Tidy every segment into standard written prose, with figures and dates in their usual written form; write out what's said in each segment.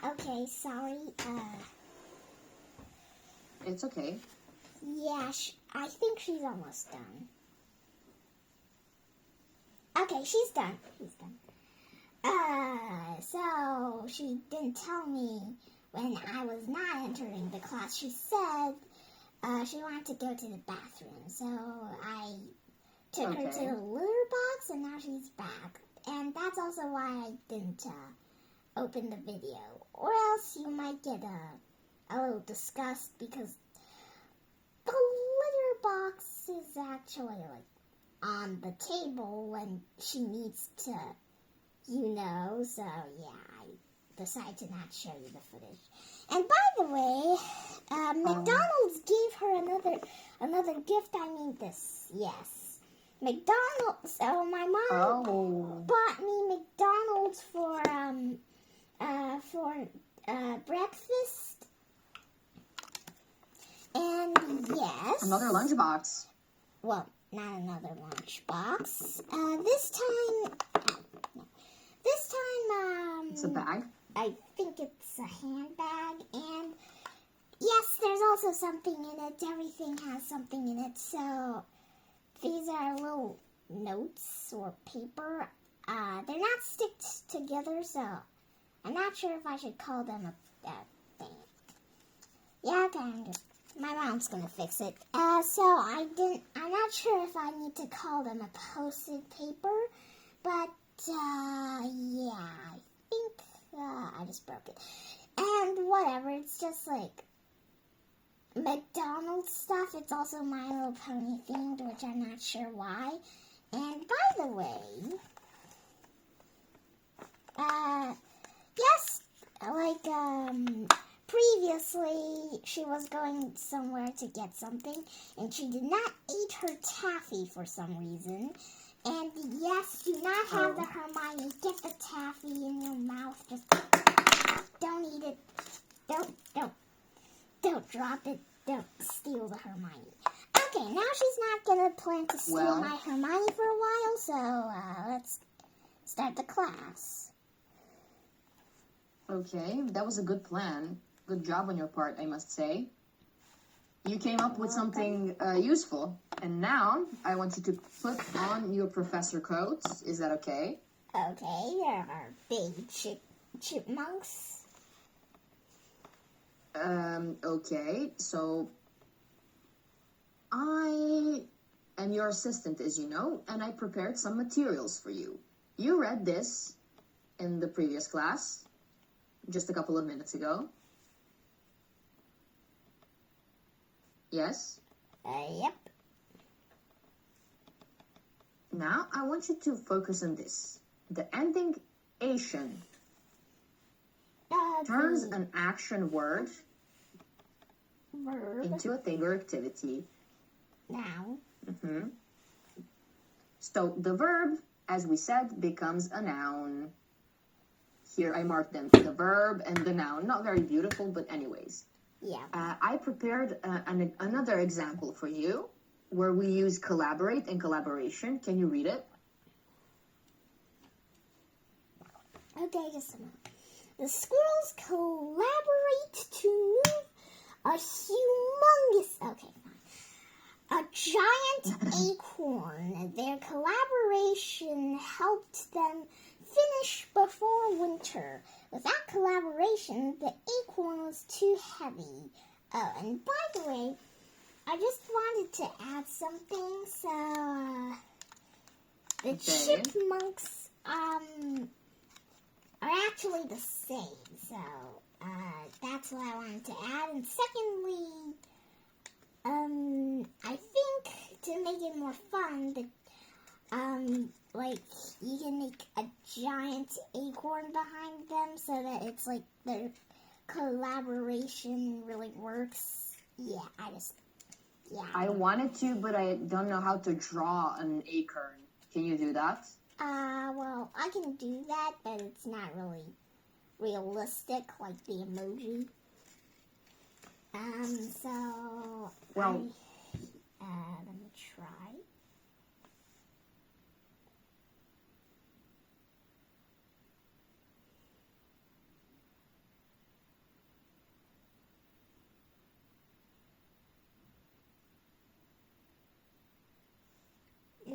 Okay, sorry. It's okay. Yeah, I think she's almost done. Okay, she's done. So she didn't tell me when I was not entering the class. She said she wanted to go to the bathroom. So I took her to the litter box, and now she's back. And that's also why I didn't open the video. Or else you might get a little disgust because the litter box is actually like on the table when she needs to, so yeah, I decided to not show you the footage. And by the way, McDonald's gave her another gift. I mean this, yes. McDonald's, so my mom bought me McDonald's for breakfast. And yes. Another lunchbox. Well, not another lunchbox. This time, it's a bag. I think it's a handbag, and yes, there's also something in it. Everything has something in it. So these are little notes or paper. They're not sticked together, so I'm not sure if I should call them a thing. Yeah, kind of. My mom's gonna fix it. So I'm not sure if I need to call them a posted paper, but, yeah, I think, I just broke it. And whatever, it's just like McDonald's stuff. It's also My Little Pony themed, which I'm not sure why. And by the way, yes, like, previously, she was going somewhere to get something, and she did not eat her taffy for some reason. And yes, do not have the Hermione get the taffy in your mouth. Just don't eat it. Don't drop it. Don't steal the Hermione. Okay, now she's not gonna plan to steal my Hermione for a while, so let's start the class. Okay, that was a good plan. Good job on your part, I must say. You came up with something useful. And now, I want you to put on your professor coats. Is that okay? Okay, there are big chipmunks. Okay, so I am your assistant, as you know, and I prepared some materials for you. You read this in the previous class, just a couple of minutes ago. Yes? Yep. Now, I want you to focus on this. The ending Asian turns an action word into a thing or activity. Noun. So, the verb, as we said, becomes a noun. Here, I marked them. The verb and the noun. Not very beautiful, but anyways. Yeah. I prepared another example for you where we use collaborate and collaboration. Can you read it? Okay, just a moment. The squirrels collaborate to move a humongous... Okay, fine. A giant acorn. Their collaboration helped them finish before winter. Without collaboration, the acorn was too heavy. Oh, and by the way, I just wanted to add something. So, the chipmunks, are actually the same. So, that's what I wanted to add. And secondly, I think to make it more fun, like, you can make a giant acorn behind them so that it's like their collaboration really works. Yeah, I wanted to, but I don't know how to draw an acorn. Can you do that? Well, I can do that, but it's not really realistic like the emoji. So, well, let me try.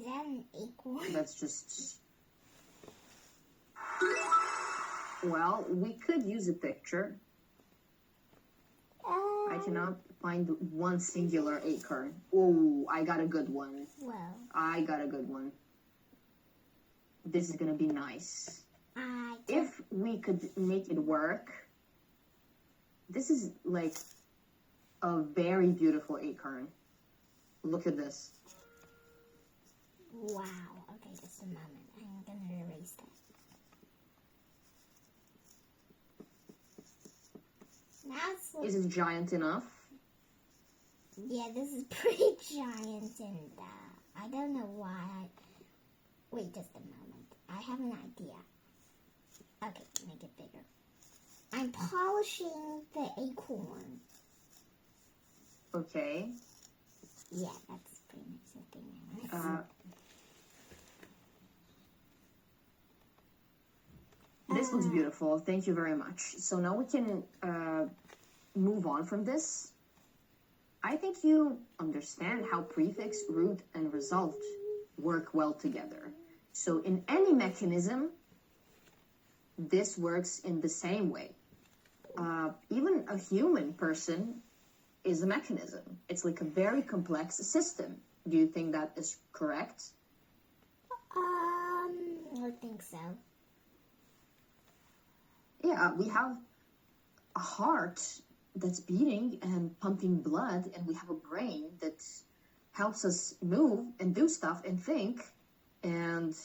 Is that an acorn? That's just... Well, we could use a picture. I cannot find one singular acorn. Oh, I got a good one. Well, I got a good one. This is gonna be nice. I If we could make it work, this is like a very beautiful acorn. Look at this. Wow. Okay, just a moment. I'm gonna erase that. Now it's Is it giant enough? yeah, this is pretty giant, and I don't know why. Wait just a moment. I have an idea. Okay, make it bigger. I'm polishing the acorn. Okay. Yeah, that's pretty much the thing I want to This looks beautiful. Thank you very much. So now we can move on from this. I think you understand how prefix, root, and result work well together. So in any mechanism, this works in the same way. Even a human person is a mechanism. It's like a very complex system. Do you think that is correct? I think so. Yeah, we have a heart that's beating and pumping blood, and we have a brain that helps us move and do stuff and think. And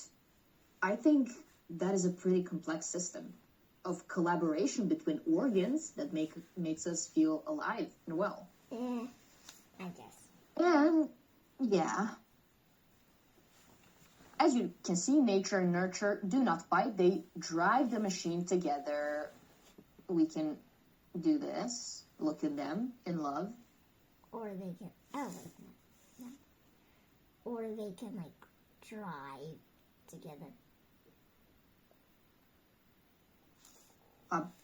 I think that is a pretty complex system of collaboration between organs that makes us feel alive and well. I guess. And yeah, as you can see, nature and nurture do not fight. They drive the machine together. We can do this. Look at them in love. Or they can. Oh wait, no. Or they can like drive together.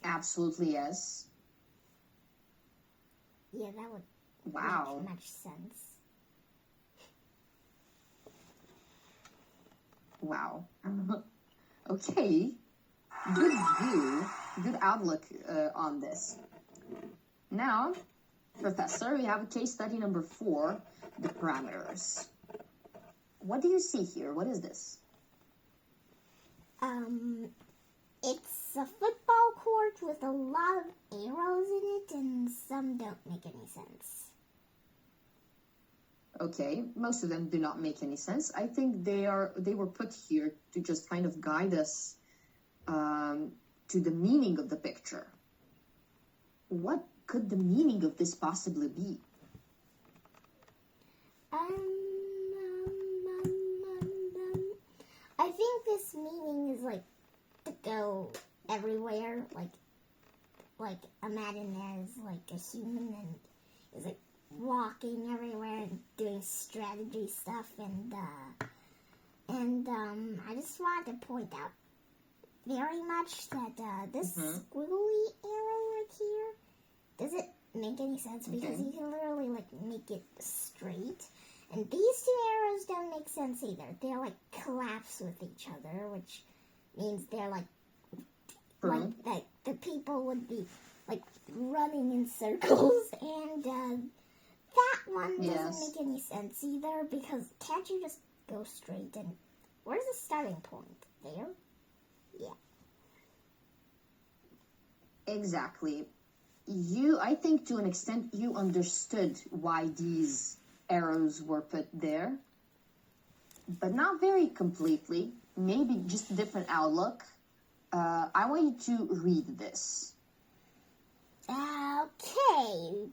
Absolutely yes. Yeah, that would Wow. make much sense. Wow. Okay. Good view. Good outlook on this. Now, Professor, we have a case study number 4, the parameters. What do you see here? What is this? It's a football court with a lot of arrows in it, and some don't make any sense. Okay, most of them do not make any sense. I think they were put here to just kind of guide us to the meaning of the picture. What could the meaning of this possibly be? I think this meaning is like to go everywhere, like imagine there's like a human and is like walking everywhere and doing strategy stuff, and I just wanted to point out very much that this squiggly arrow right here doesn't make any sense because you can literally like make it straight, and these two arrows don't make sense either. They're like collapse with each other, which means they're like that the people would be like running in circles, and that one doesn't make any sense either because can't you just go straight, and where's the starting point? There? Yeah. Exactly. I think to an extent you understood why these arrows were put there, but not very completely. Maybe just a different outlook. I want you to read this. Okay.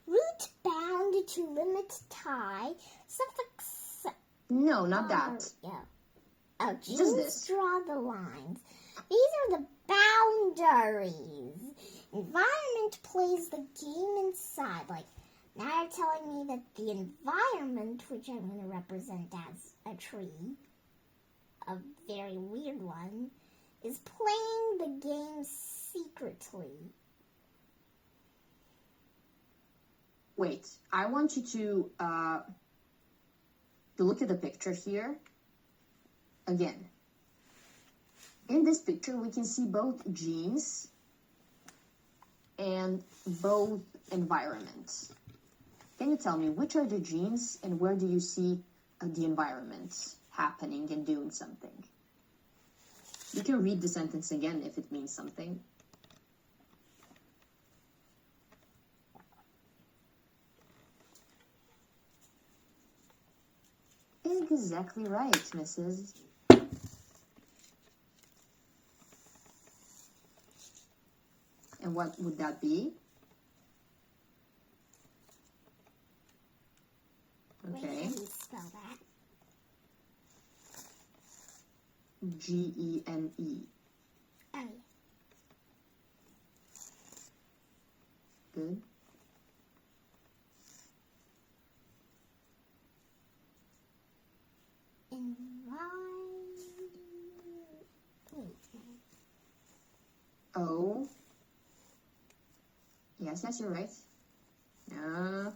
Root bound to limit tie. Suffix. No, not that. Yeah. Oh, Just genes this. draw the lines. These are the boundaries. Environment plays the game inside. Like, now you're telling me that the environment, which I'm going to represent as a tree, a very weird one, is playing the game secretly. Wait, I want you to look at the picture here again, in this picture, we can see both genes and both environments. Can you tell me which are the genes and where do you see the environment happening and doing something? You can read the sentence again if it means something. Exactly right, Mrs. And what would that be? Wait, Okay. how do you spell that? Gene. Oh, yeah. Good. Wait. O. Yes, you're right. Oh.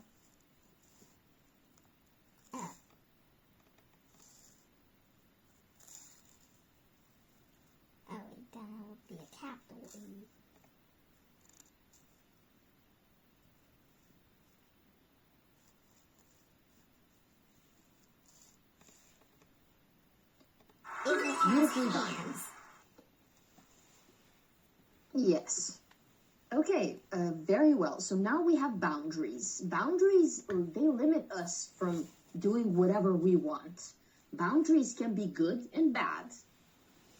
Oh, wait, then it would be a capital E. If it has Beautifully done. hands. Yes. Okay, very well. So now we have boundaries. Boundaries, they limit us from doing whatever we want. Boundaries can be good and bad.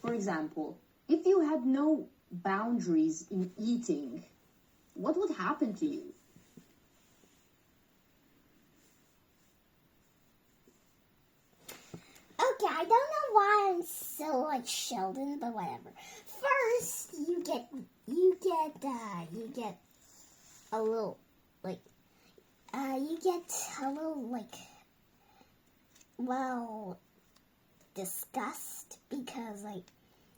For example, if you had no boundaries in eating, what would happen to you? Okay, I don't know why I'm so like Sheldon, but whatever. First, you get a little like well disgust because like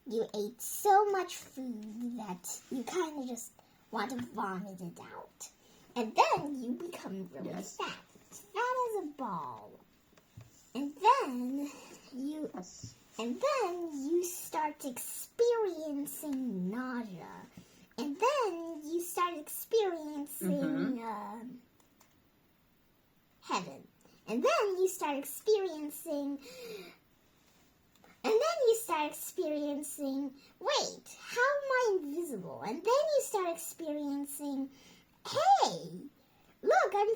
you ate so much food that you kind of just want to vomit it out, and then you become really Yes. fat as a ball, and then you Yes. start experiencing nausea. And then you start experiencing heaven. And then you start experiencing... wait, how am I invisible? And then you start experiencing, hey, look, I'm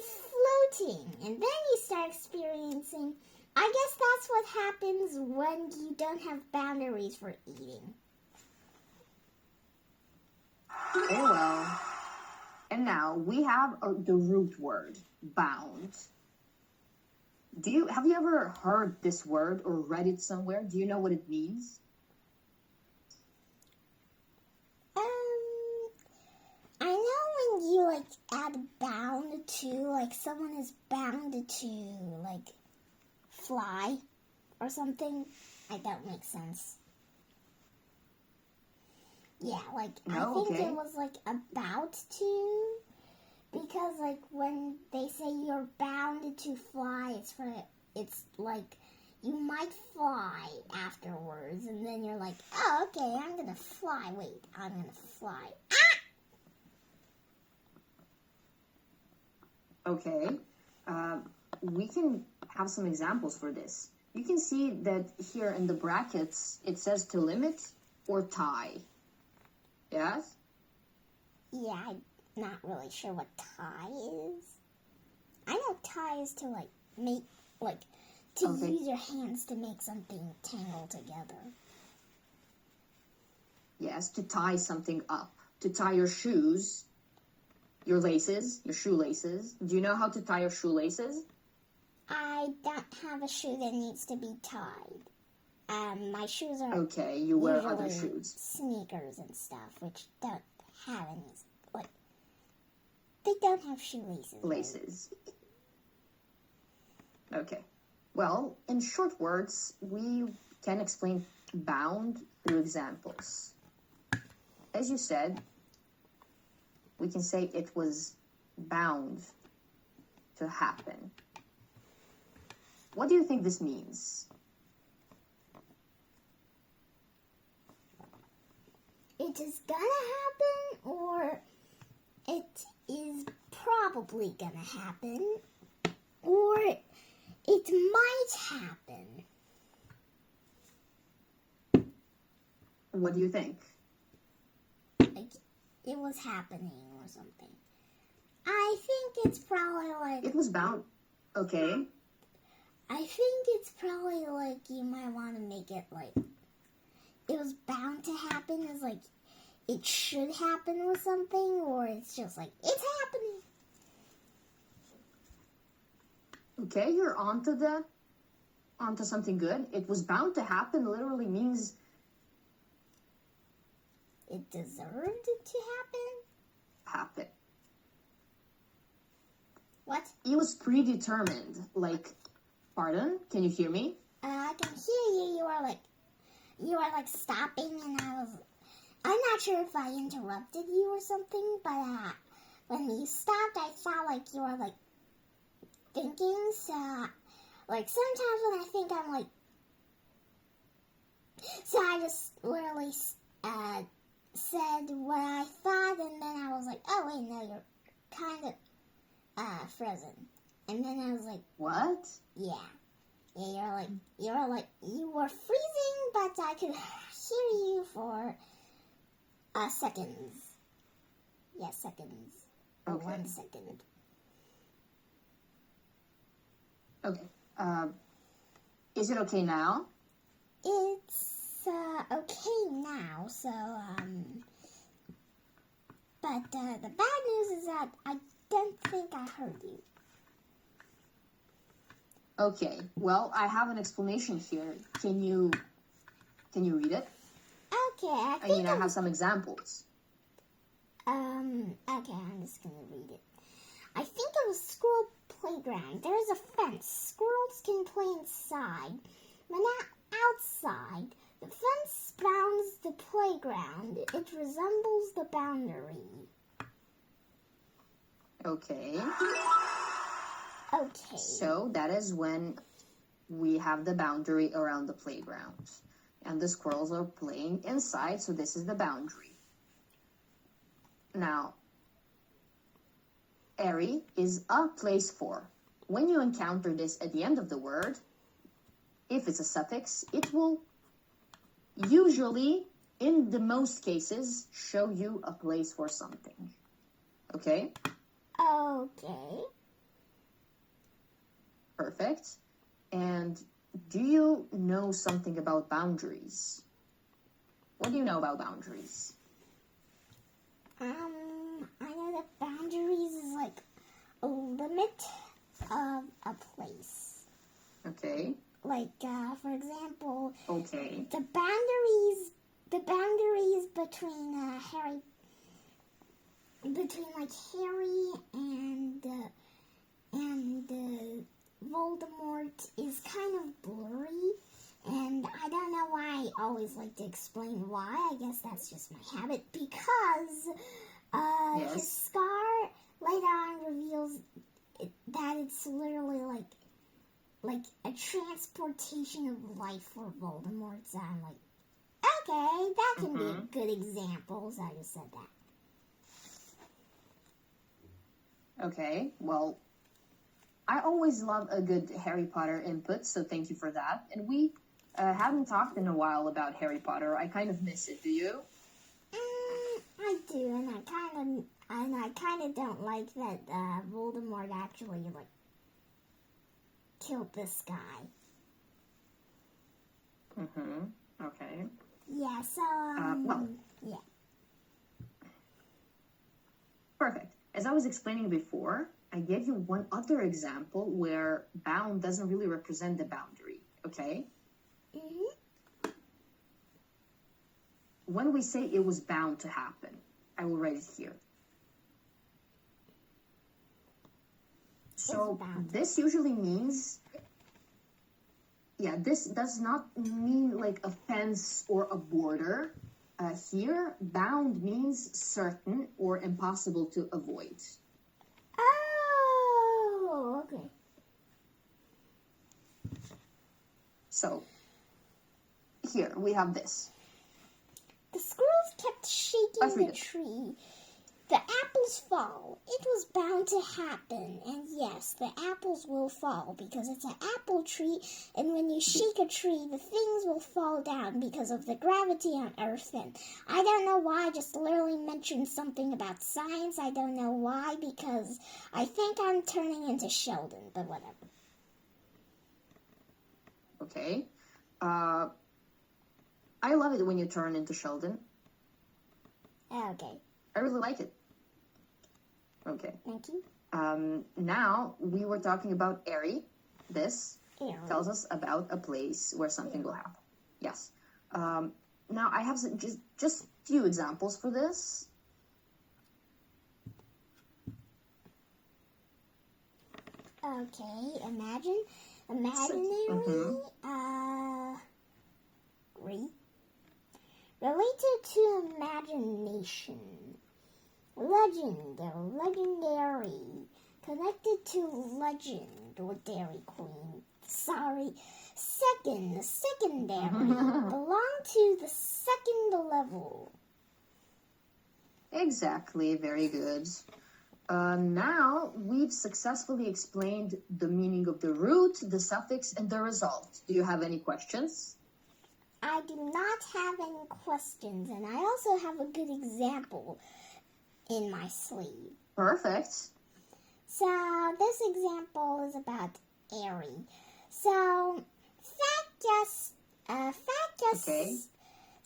floating. And then you start experiencing... I guess that's what happens when you don't have boundaries for eating. Oh well. And now we have the root word, bound. Have you ever heard this word or read it somewhere? Do you know what it means? I know when you like add bound to, like someone is bound to like fly or something. That makes sense. Yeah, like I think okay. it was like about to, because like when they say you're bound to fly, it's like you might fly afterwards, and then you're like, oh, okay, I'm gonna fly. Wait, I'm gonna fly. Okay. We can have some examples for this. You can see that here in the brackets, it says to limit or tie. Yes? Yeah, I'm not really sure what tie is. I know tie is to like make, like, to Okay. use your hands to make something tangle together. Yes, to tie something up. To tie your shoes, your laces, your shoelaces. Do you know how to tie your shoelaces? I don't have a shoe that needs to be tied. My shoes are Okay, you wear other usually shoes. sneakers and stuff, which don't have any, like, they don't have shoelaces. right? Laces. Okay. Well, in short words, we can explain bound through examples. As you said, we can say it was bound to happen. What do you think this means? it is gonna happen or it is probably gonna happen or it might happen. What do you think? Like it was happening or something. I think it's probably like It was bound. Okay. I think it's probably like you might want to make it like it was bound to happen as like it should happen or something, or it's just like it's happening. Okay, you're onto something good. It was bound to happen literally means It deserved it to happen. What? It was predetermined. Like, pardon? Can you hear me? I can hear you. You are like stopping, and I'm not sure if I interrupted you or something, but when you stopped, I thought like you were like thinking. So, like sometimes when I think I'm like, so I just literally said what I thought, and then I was like, oh wait, no, you're kind of frozen, and then I was like, What? yeah, you were freezing, but I could hear you for seconds. Yeah, seconds. Or Okay. 1 second. Okay. Is it okay now? It's okay now, so but the bad news is that I don't think I heard you. Okay. Well, I have an explanation here. Can you read it? Okay, I I think mean, I have some examples. okay, I'm just gonna read it. I think it was squirrel playground. There is a fence. Squirrels can play inside, but not outside. The fence bounds the playground. It resembles the boundary. Okay. Okay. So that is when we have the boundary around the playground. And the squirrels are playing inside, so this is the boundary. Now, airy is a place for. When you encounter this at the end of the word, if it's a suffix, it will usually, in the most cases, show you a place for something. Okay? Okay. Perfect. And do you know something about boundaries? What do you know about boundaries? I know that boundaries is like a limit of a place. Okay. Like, for example, Okay. the boundaries between Harry and Voldemort is kind of blurry, and I don't know why I always like to explain why. I guess that's just my habit, because Yes. his scar later on reveals that it's literally like a transportation of life for Voldemort. So I'm like, okay, that can be a good example. So I just said that. Okay. Well, I always love a good Harry Potter input, so thank you for that. And we haven't talked in a while about Harry Potter. I kind of miss it. Do you? I do, and I kind of don't like that Voldemort actually like killed this guy. Okay. Yeah. So well. yeah. Perfect. As I was explaining before, I gave you one other example where bound doesn't really represent the boundary, okay? When we say it was bound to happen, I will write it here. So this usually means, this does not mean like a fence or a border. Here, bound means certain or impossible to avoid. Oh, okay. So, here we have this. The squirrels kept I shaking the forget. tree. The apples fall. It was bound to happen. And yes, the apples will fall because it's an apple tree. And when you shake a tree, the things will fall down because of the gravity on Earth. And I don't know why. I just literally mentioned something about science. I don't know why because I think I'm turning into Sheldon, but whatever. Okay. I love it when you turn into Sheldon. Okay, I really like it. Okay. thank you. Now we were talking about Airy. This Aaron. tells us about a place where something will happen. Yes. Now I have just few examples for this. Okay, imaginary, related to imagination, legend or legendary, connected to legend or Dairy Queen. Sorry, secondary, belong to the second level. Exactly. Very good. Now we've successfully explained the meaning of the root, the suffix, and the result. Do you have any questions? I do not have any questions, and I also have a good example in my sleeve. Perfect. So this example is about Airy. So Fat Gus. Okay.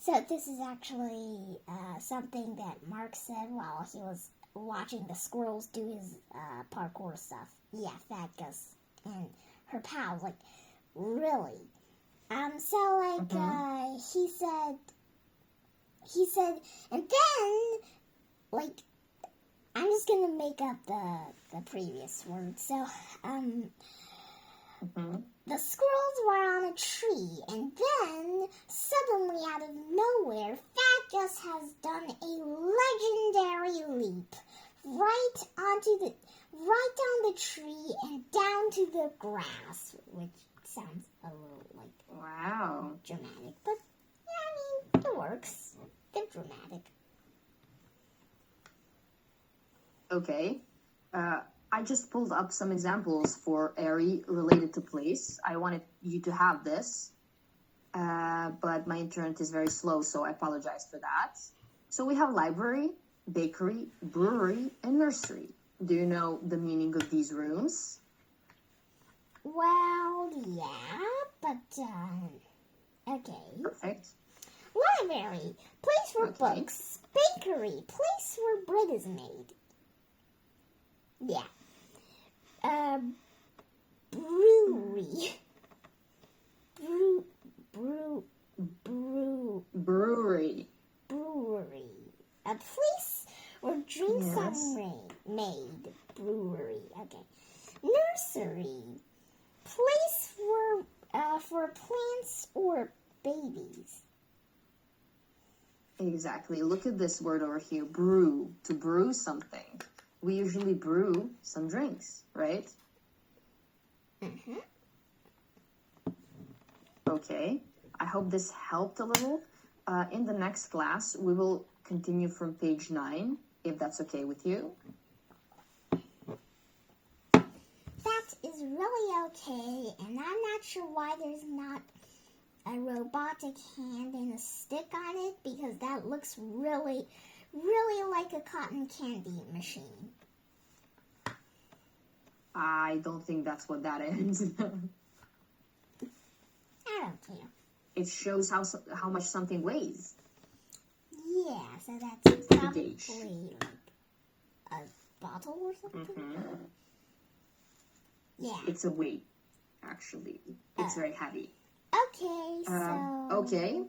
So this is actually something that Mark said while he was watching the squirrels do his parkour stuff. Yeah, Fat Gus and her pals, like, really. He said, and then, like, I'm just gonna make up the previous word. So, the squirrels were on a tree, and then, suddenly out of nowhere, Fat Gus has done a legendary leap right on the tree and down to the grass, which sounds a little like Wow. dramatic, but yeah, I mean, it works. They're dramatic. Okay. I just pulled up some examples for Airy related to place. I wanted you to have this, but my internet is very slow, so I apologize for that. So we have library, bakery, brewery, and nursery. Do you know the meaning of these rooms? Well, yeah, but, okay. Perfect. Library, place for Okay. books. Bakery, place where bread is made. Yeah. Brewery. Brewery. Brewery. A place where drinks Yes. are made. Brewery. Okay. Nursery. Place for plants or babies. Exactly. Look at this word over here, brew. To brew something. We usually brew some drinks, right? Mm-hmm. Okay. I hope this helped a little. In the next class, we will continue from page 9, if that's okay with you. That is really okay, and I'm not sure why there's not a robotic hand and a stick on it, because that looks really, really like a cotton candy machine. I don't think that's what that is. I don't care. It shows how much something weighs. Yeah, so that's probably gauge. like a bottle or something. Yeah. It's a weight, actually. It's very heavy. Okay, so... Okay.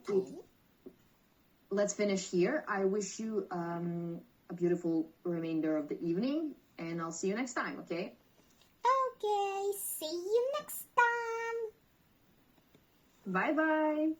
Let's finish here. I wish you a beautiful remainder of the evening, and I'll see you next time, okay? Okay, see you next time. Bye-bye.